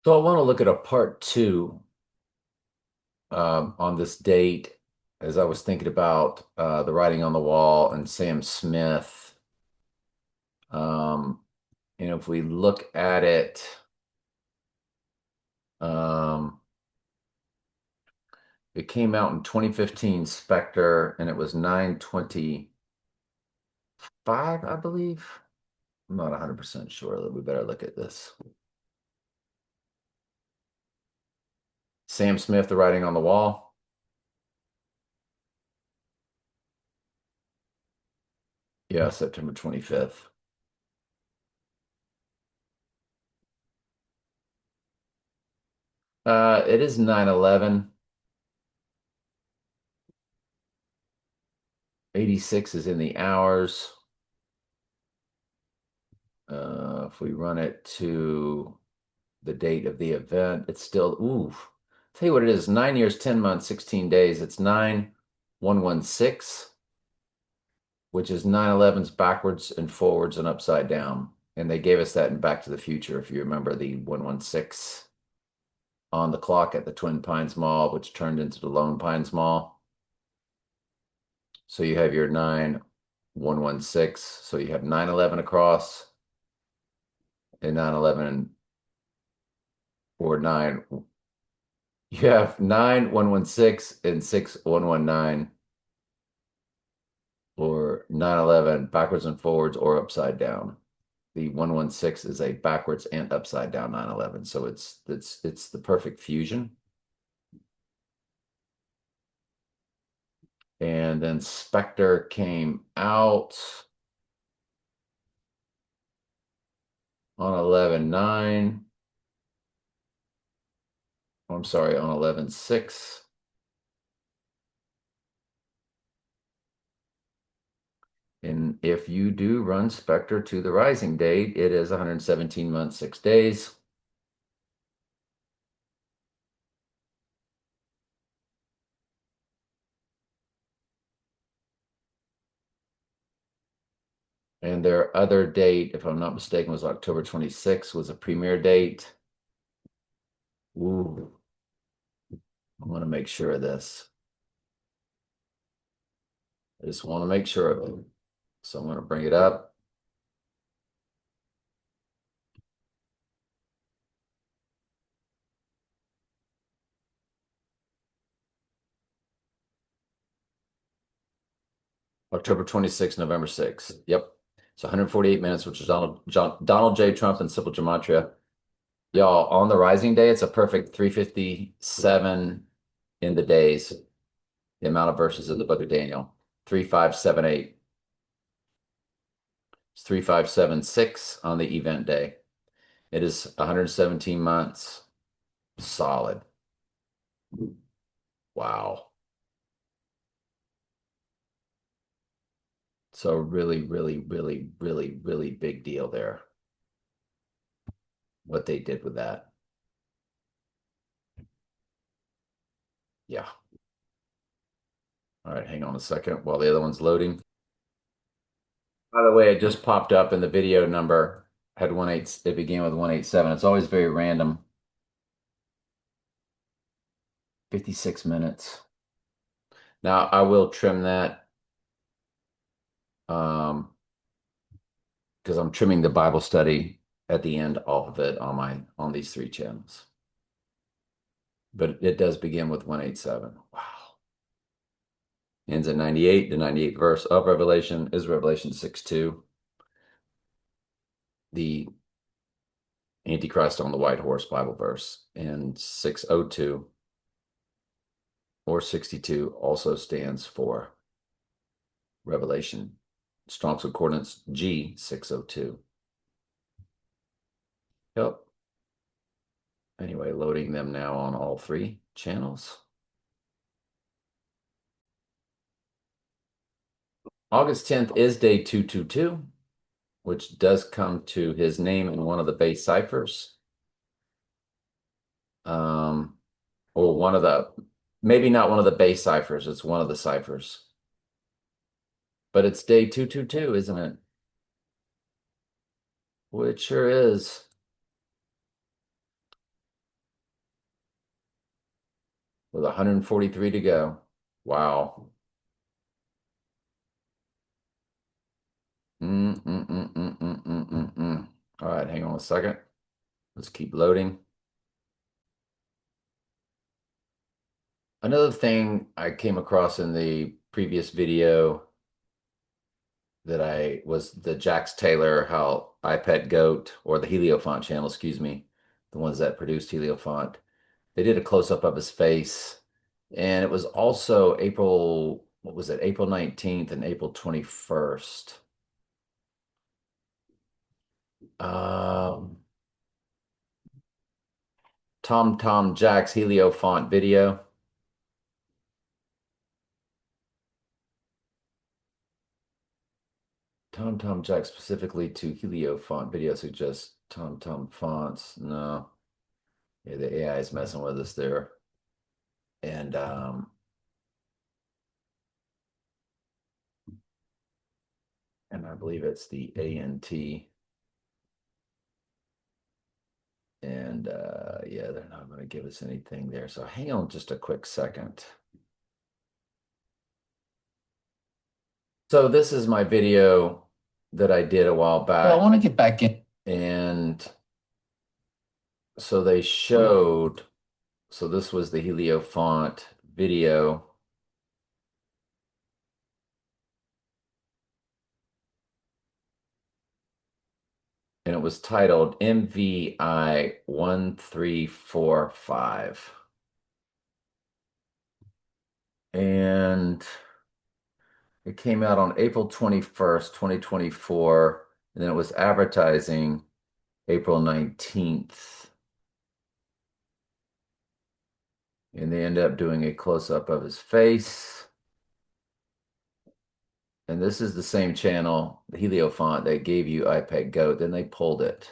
So I want to look at a part two on this date as I was thinking about the writing on the wall and Sam Smith. Um, if we look at it, um, it came out in 2015, Spectre, and it was 9/25, I believe. I'm not 100% sure. We better look at this. Sam Smith, the writing on the wall. Yeah, September 25th. It is 9/11. 86 is in the hours. If we run it to the date of the event, it's still, ooh, tell you what it is, 9 years, 10 months, 16 days. It's 9116, which is 9/11's backwards and forwards and upside down. And they gave us that in Back to the Future, if you remember the 116 on the clock at the Twin Pines Mall, which turned into the Lone Pines Mall. So you have your 9116. So you have 9/11 across and 9/11 or 9. You have 9116 and 6119 or 9/11 backwards and forwards or upside down. The 116 is a backwards and upside down 9/11. So it's the perfect fusion. And then Spectre came out on 11/9. I'm sorry, on 11/6. And if you do run Spectre to the rising date, it is 117 months, 6 days. And their other date, if I'm not mistaken, was October 26th, was a premiere date. Ooh, I want to make sure of this. I just want to make sure of it. So I'm going to bring it up. October 26th, November 6th. Yep. It's 148 minutes, which is Donald J. Trump and Simple Gematria. Y'all, on the rising day, it's a perfect 357 in the days, the amount of verses of the book of Daniel. 3578. It's 3576 on the event day. It is 117 months. Solid. Wow. So really, really, really, really, really big deal there, what they did with that. Yeah. All right, hang on a second while the other one's loading. By the way, it just popped up and the video number had 18, it began with 187. It's always very random. 56 minutes. Now I will trim that because I'm trimming the Bible study at the end, all of it on these three channels. But it does begin with 187. Wow. Ends at 98. The 98th verse of Revelation is Revelation 6:2. The Antichrist on the white horse Bible verse. And 602 or 62 also stands for Revelation. Strong's Concordance G 602. Yep. Anyway, loading them now on all three channels. August 10th is day 222, which does come to his name in one of the base ciphers. Or one of the, maybe not one of the base ciphers, it's one of the ciphers. But it's day 222, isn't it? Well, it sure is. with 143 to go. Wow. All right, hang on a second. Let's keep loading. Another thing I came across in the previous video that I was the Jax Taylor, how iPet Goat or the Heliofont channel, excuse me, the ones that produced Heliofont. They did a close-up of his face, and it was also April, what was it, April 19th and April 21st. Um, Tom Jax Heliofont video. Tom Jack specifically to Heliofont video suggests Tom fonts. No. Yeah, the AI is messing with us there. And I believe it's the ANT. And yeah, they're not going to give us anything there. So hang on just a quick second. So this is my video that I did a while back. Well, I want to get back in. And so they showed, so this was the Heliofont video. And it was titled MVI 1345. And it came out on April 21st, 2024. And then it was advertising April 19th. And they ended up doing a close-up of his face. And this is the same channel, the Heliofont, that gave you iPad Goat. Then they pulled it.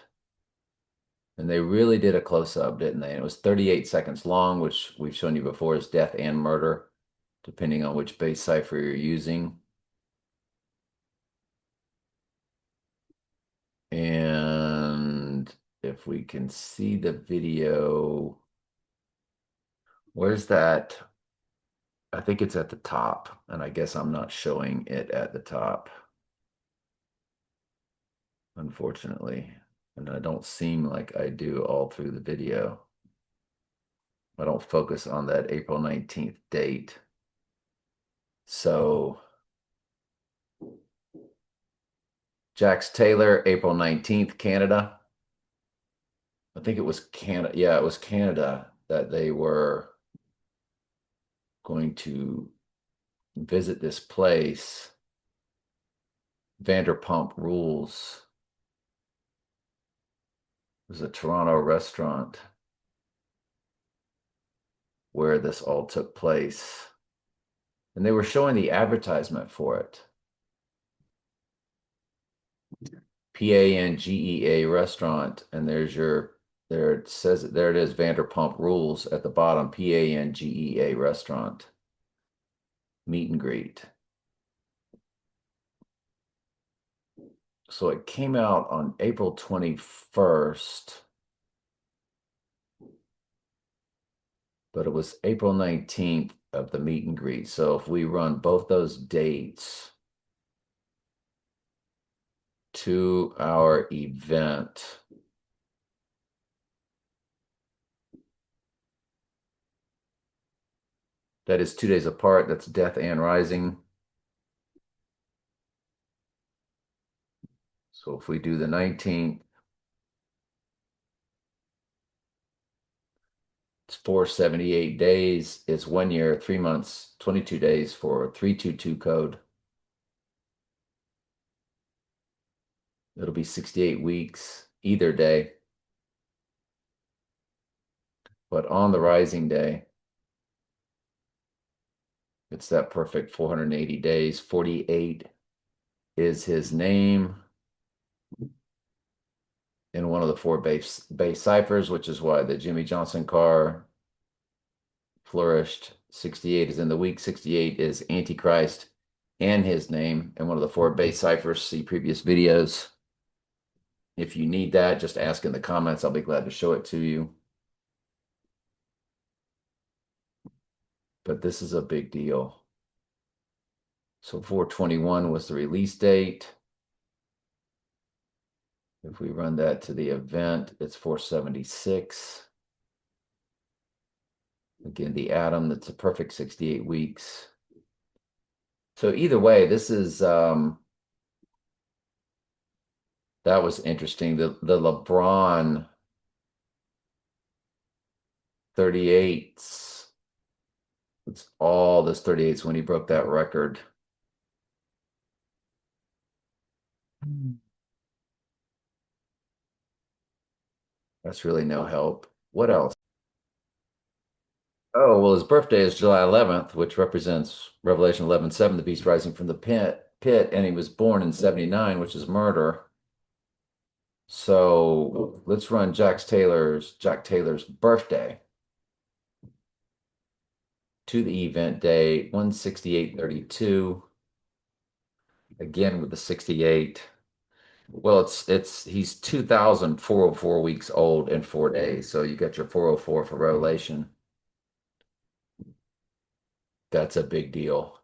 And they really did a close-up, didn't they? And it was 38 seconds long, which we've shown you before is death and murder, depending on which base cipher you're using. And if we can see the video, where's that? I think it's at the top, and I guess I'm not showing it at the top, unfortunately. And I don't seem like I do all through the video. I don't focus on that April 19th date. So Jax Taylor, April 19th, Canada. I think it was Canada. Yeah, it was Canada that they were going to visit this place, Vanderpump Rules. It was a Toronto restaurant where this all took place. And they were showing the advertisement for it. Pangea restaurant. And there's your, there it says, there it is, Vanderpump Rules at the bottom, Pangea restaurant. Meet and greet. So it came out on April 21st, but it was April 19th of the meet and greet. So if we run both those dates to our event, that is 2 days apart. That's Death and Rising. So if we do the 19th, it's 478 days. It's 1 year, 3 months, 22 days for 322 code. It'll be 68 weeks either day. But on the rising day, it's that perfect 480 days. 48 is his name in one of the four base ciphers, which is why the Jimmy Johnson car flourished. 68 is in the week. 68 is Antichrist and his name in one of the four base ciphers. See previous videos. If you need that, just ask in the comments. I'll be glad to show it to you. but this is a big deal. So 4/21 was the release date. If we run that to the event, it's 476. Again, the atom, that's a perfect 68 weeks. So either way, this is that was interesting. The LeBron 38s. It's all this 38s when he broke that record. That's really no help. What else? Oh, well, his birthday is July 11th, which represents Revelation 11:7, the beast rising from the pit, and he was born in 79, which is murder. So let's run Jack Taylor's birthday to the event day, 168.32. Again with the 68. Well, he's 2,404 weeks old in 4 days. So you got your 404 for Revelation. That's a big deal.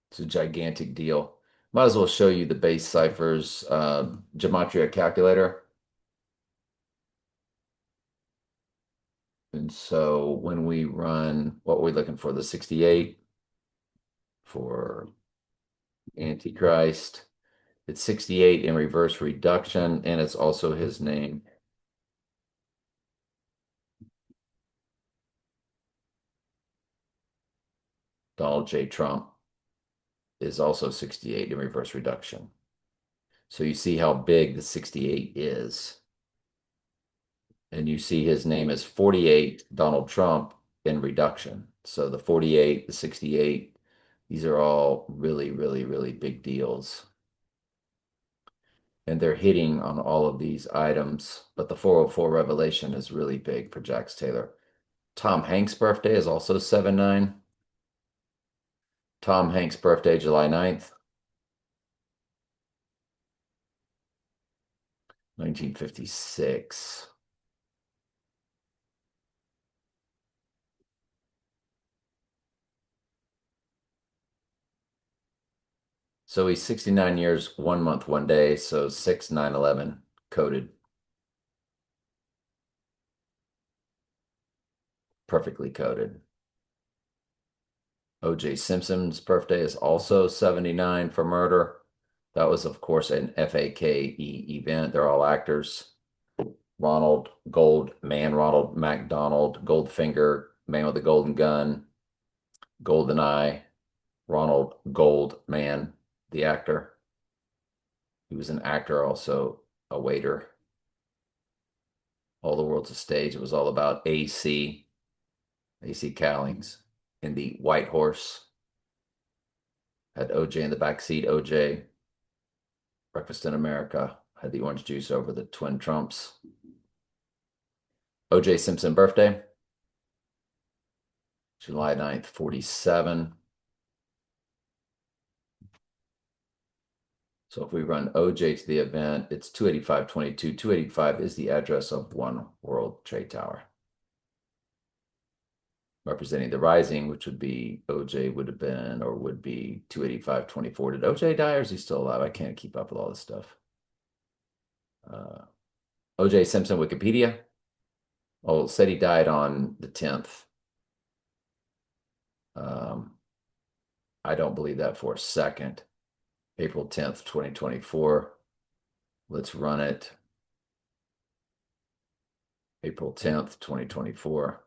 It's a gigantic deal. Might as well show you the base ciphers gematria calculator. And so when we run, what we're looking for, the 68 for Antichrist, it's 68 in reverse reduction, and it's also his name. Donald J. Trump is also 68 in reverse reduction. So you see how big the 68 is. And you see his name is 48 Donald Trump in reduction. So the 48, the 68, these are all really, really, really big deals. And they're hitting on all of these items. But the 404 Revelation is really big for Jax Taylor. Tom Hanks' birthday is also 7/9. Tom Hanks' birthday, July 9th, 1956. So he's 69 years, 1 month, 1 day. So 6/9/11 coded, perfectly coded. O.J. Simpson's birthday is also 79 for murder. That was, of course, an FAKE event. They're all actors. Ronald McDonald, Goldfinger, Man with the Golden Gun, GoldenEye, Ronald Goldman, the actor. He was an actor, also a waiter. All the World's a Stage. It was all about AC Cowlings in the White Horse. Had OJ in the back seat. OJ, Breakfast in America, had the orange juice over the twin Trumps. OJ Simpson birthday, July 9th, 47. So if we run OJ to the event, it's 285.22. 285 is the address of One World Trade Tower. Representing the rising, which would be OJ would have been or would be 285.24. Did OJ die or is he still alive? I can't keep up with all this stuff. OJ Simpson Wikipedia. Oh, said he died on the 10th. I don't believe that for a second. April 10th, 2024. Let's run it. April 10th, 2024.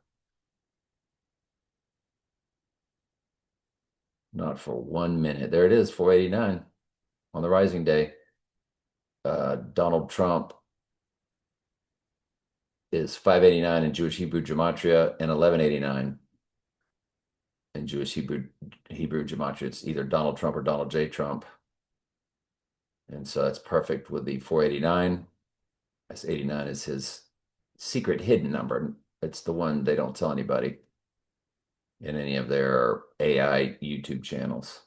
Not for 1 minute. There it is, 489 on the rising day. Donald Trump is 589 in Jewish Hebrew Gematria and 1189 in Jewish Hebrew Gematria. It's either Donald Trump or Donald J. Trump. And so that's perfect with the 489. As 89 is his secret hidden number. It's the one they don't tell anybody in any of their AI YouTube channels.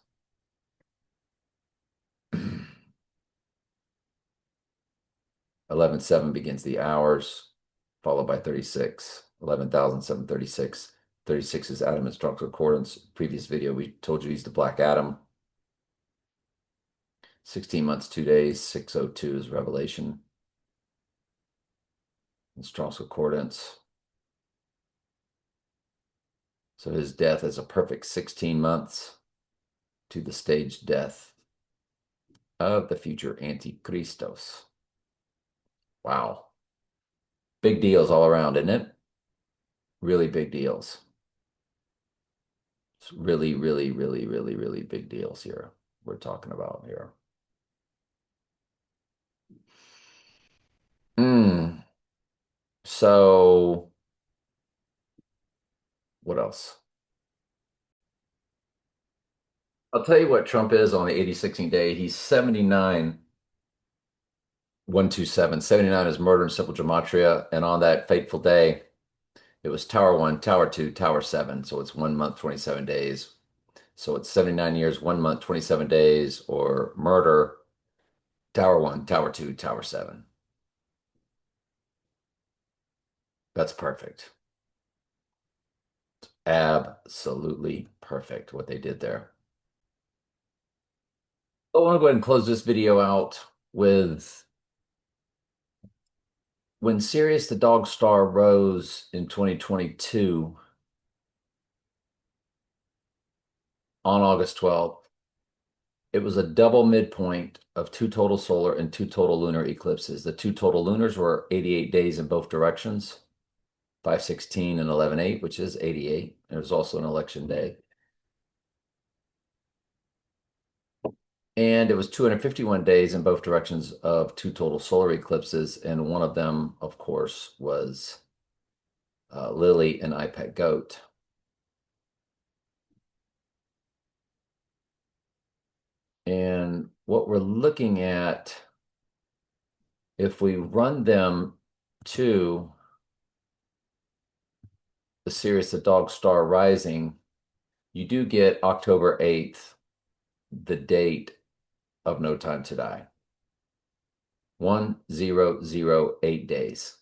11/7 begins the hours, followed by 36, 11,736. 36 is Adam in structural accordance. Previous video, we told you he's the Black Adam. 16 months, 2 days, 602 is Revelation. In structural accordance. So his death is a perfect 16 months to the staged death of the future Antichristos. Wow. Big deals all around, isn't it? Really big deals. It's really, really, really, really, really big deals here we're talking about here. So what else? I'll tell you what Trump is on the 86th day. He's 79, 127. 79 is murder and simple gematria. And on that fateful day, it was Tower 1, Tower 2, Tower 7. So it's 1 month, 27 days. So it's 79 years, 1 month, 27 days, or murder, Tower 1, Tower 2, Tower 7. That's perfect. Absolutely perfect what they did there. I want to go ahead and close this video out with when Sirius the Dog Star rose in 2022 on August 12th. It was a double midpoint of 2 total solar and 2 total lunar eclipses. The 2 total lunars were 88 days in both directions, 5/16 and 11/8, which is 88. There was also an election day. And it was 251 days in both directions of 2 total solar eclipses. And one of them, of course, was Lily and IPEC Goat. And what we're looking at, if we run them to the Sirius the Dog Star Rising, you do get October 8th, the date of No Time to Die. 1008 days.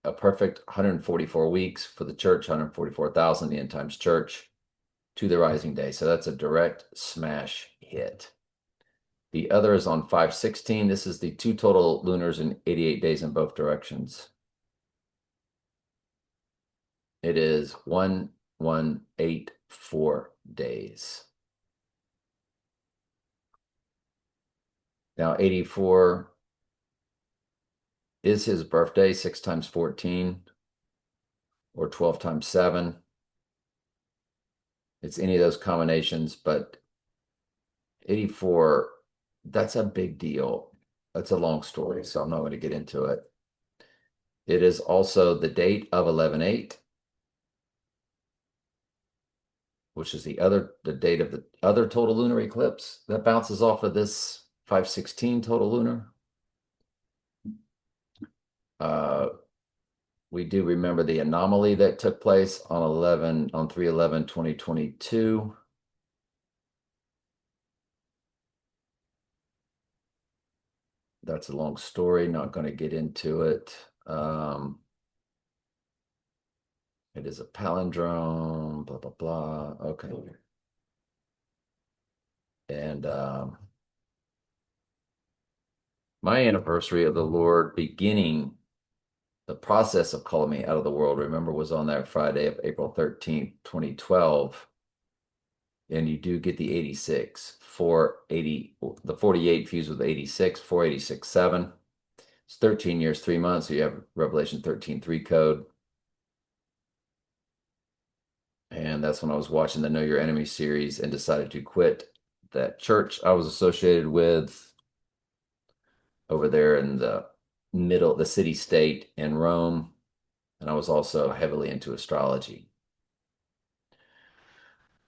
A perfect 144 weeks for the church, 144,000, the end times church, to the rising day. So that's a direct smash hit. The other is on 5/16. This is the 2 total lunars in 88 days in both directions. It is 1184 days. Now 84 is his birthday, 6 times 14 or 12 times 7. It's any of those combinations, but 84, that's a big deal. That's a long story, so I'm not going to get into it. It is also the date of 11/8, which is the date of the other total lunar eclipse that bounces off of this 5/16 total lunar. We do remember the anomaly that took place on 3/11/2022. That's a long story, not going to get into it. It is a palindrome, blah, blah, blah. Okay. And my anniversary of the Lord beginning the process of calling me out of the world, remember, was on that Friday of April 13th, 2012. And you do get the 86, 480, the 48 fused with 86, 486.7. It's 13 years, 3 months. So you have Revelation 13:3 code. And that's when I was watching the Know Your Enemy series and decided to quit that church I was associated with over there in the middle, the city state in Rome. And I was also heavily into astrology.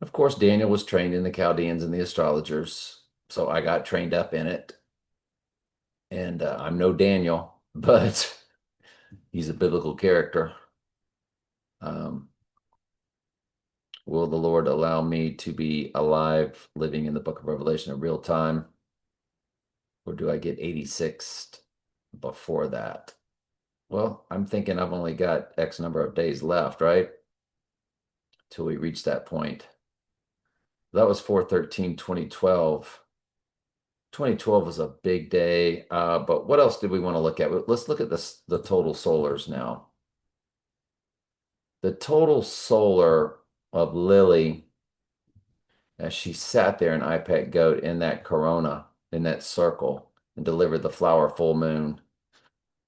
Of course, Daniel was trained in the Chaldeans and the astrologers, so I got trained up in it. And I'm no Daniel, but he's a biblical character. Will the Lord allow me to be alive, living in the book of Revelation in real time? Or do I get 86 before that? Well, I'm thinking I've only got X number of days left, right? till we reach that point. That was 4/13/2012. 2012 was a big day, but what else did we want to look at? Let's look at the total solars now. The total solar of Lily as she sat there in IPEC Goat in that corona, in that circle, and delivered the flower full moon.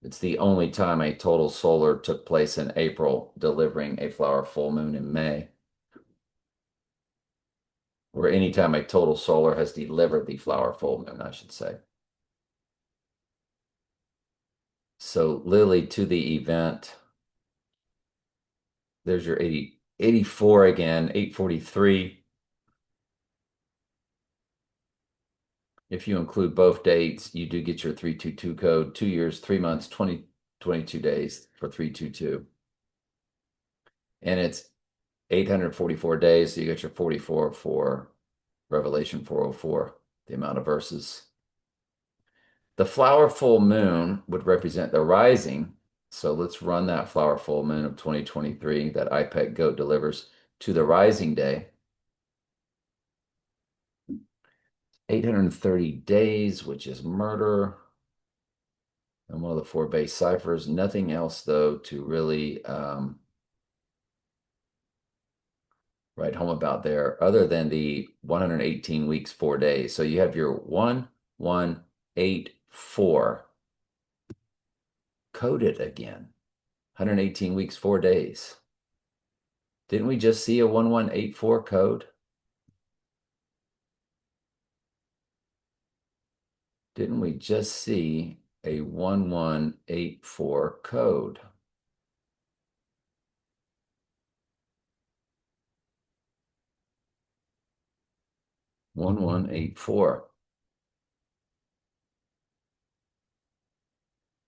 It's the only time a total solar took place in April, delivering a flower full moon in May. Or anytime a total solar has delivered the flower full moon, I should say. So Lily to the event. There's your 84 again, 843. If you include both dates, you do get your 322 code, 2 years, 3 months, 22 days for 322. And it's 844 days, so you get your 44 for Revelation 404, the amount of verses. The flower full moon would represent the rising. So let's run that flower full moon of 2023 that IPEC Goat delivers to the rising day. 830 days, which is murder. And one of the 4 base ciphers. Nothing else, though, to really write home about there other than the 118 weeks, 4 days. So you have your 1184 coded again. 118 weeks, 4 days. Didn't we just see a 1184 code? Didn't we just see a 1184 code? One 1184.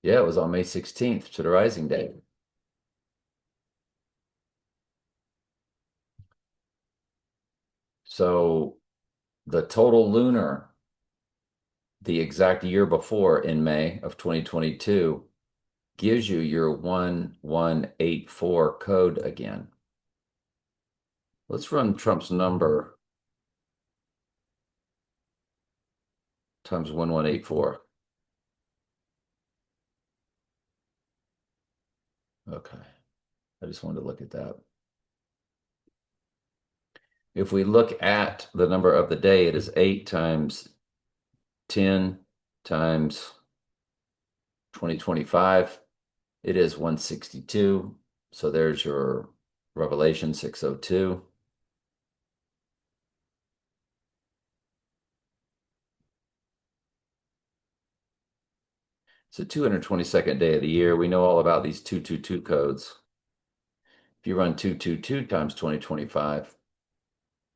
Yeah, it was on May 16th to the rising day. So the total lunar, the exact year before in May of 2022, gives you your 1184 code again. Let's run Trump's number times 1184. Okay, I just wanted to look at that. If we look at the number of the day, it is 8 times 10 times 2025. It is 162. So there's your Revelation 602. It's the 222nd day of the year. We know all about these 222 codes. If you run 222 times 2025,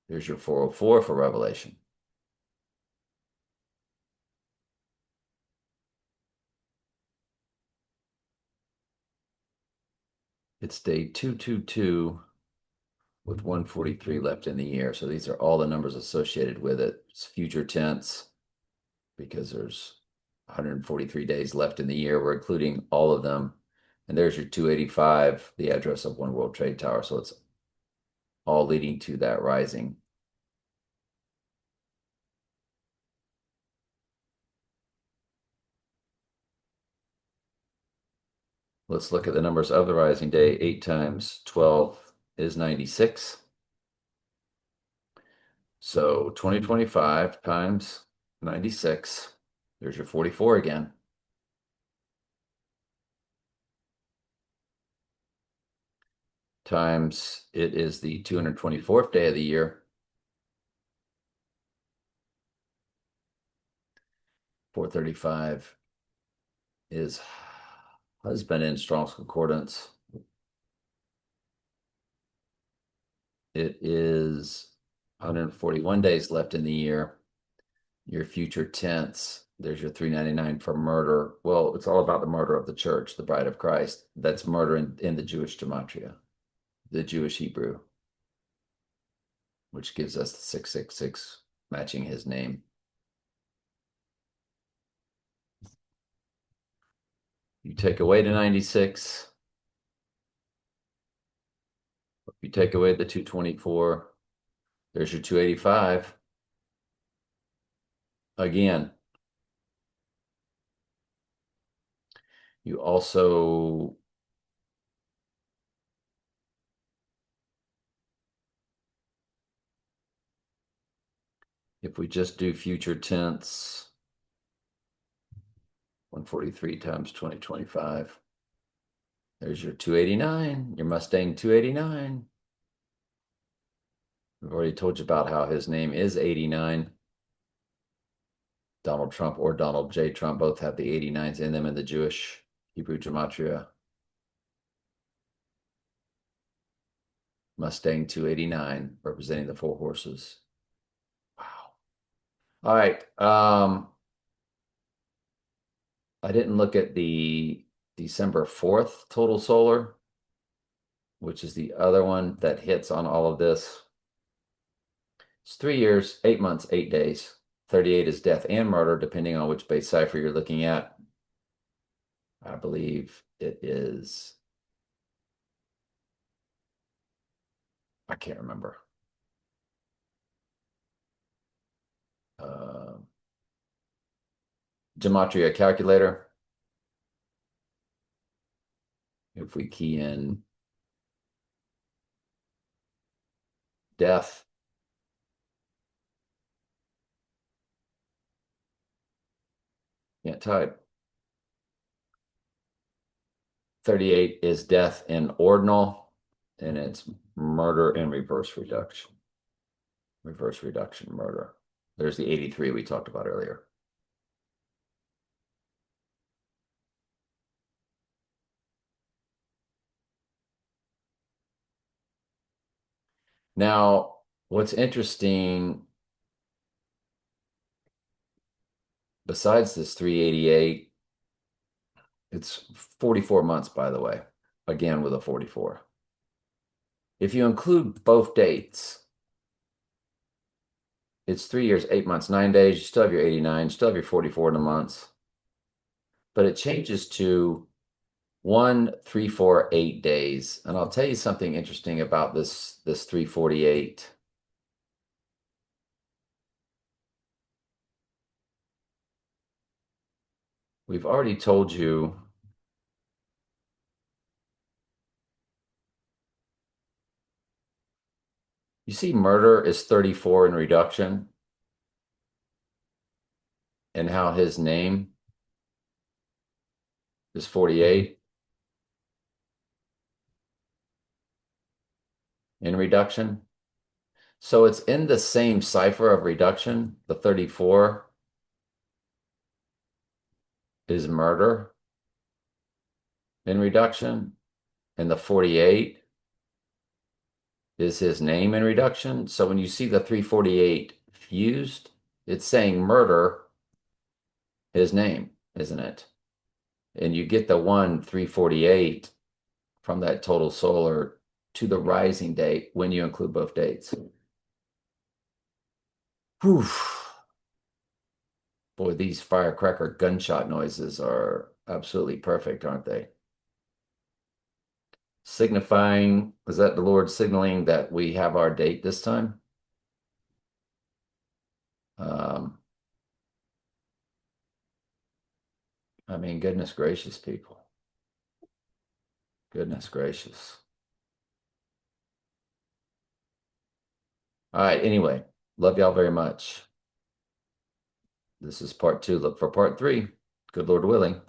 there's your 404 for Revelation. It's day 222 with 143 left in the year. So these are all the numbers associated with it. It's future tense because there's 143 days left in the year. We're including all of them. And there's your 285, the address of One World Trade Tower. So it's all leading to that rising. Let's look at the numbers of the rising day. 8 times 12 is 96. So 2025 times 96. There's your 44 again. Times it is the 224th day of the year. 435 is husband in Strong's Concordance. It is 141 days left in the year. Your future tense, there's your 399 for murder. Well, it's all about the murder of the church, the bride of Christ. That's murder in the Jewish gematria, the Jewish Hebrew, which gives us the 666 matching his name. You take away the 96. You take away the 224, there's your 285. Again, you also if we just do future tense, 143 times 2025. There's your 289, your Mustang 289. We've already told you about how his name is 89. Donald Trump or Donald J. Trump both have the 89s in them in the Jewish Hebrew gematria. Mustang 289 representing the 4 horses. Wow. All right. I didn't look at the December 4th total solar, which is the other one that hits on all of this. It's 3 years, 8 months, 8 days. 38 is death and murder, depending on which base cipher you're looking at. I believe it is. I can't remember. Gematria calculator. If we key in death, can't type. 38 is death in ordinal, and it's murder in reverse reduction. Reverse reduction murder. There's the 83 we talked about earlier. Now, what's interesting, besides this 388, it's 44 months, by the way, again with a 44. If you include both dates, it's 3 years, 8 months, 9 days. You still have your 89, you still have your 44 in a month. But it changes to 1, 3, 4, 8 days. And I'll tell you something interesting about this 348. We've already told you you see murder is 34 in reduction, and how his name is 48 in reduction. So it's in the same cipher of reduction. The 34 is murder in reduction, and the 48 is his name in reduction. So when you see the 348 fused, it's saying murder, his name, isn't it? And you get the 348 from that total solar to the rising date when you include both dates. Whew. Boy, these firecracker gunshot noises are absolutely perfect, aren't they? Signifying, is that the Lord signaling that we have our date this time? I mean, goodness gracious, people. Goodness gracious. All right, anyway, love y'all very much. This is part 2. Look for part 3. Good Lord willing.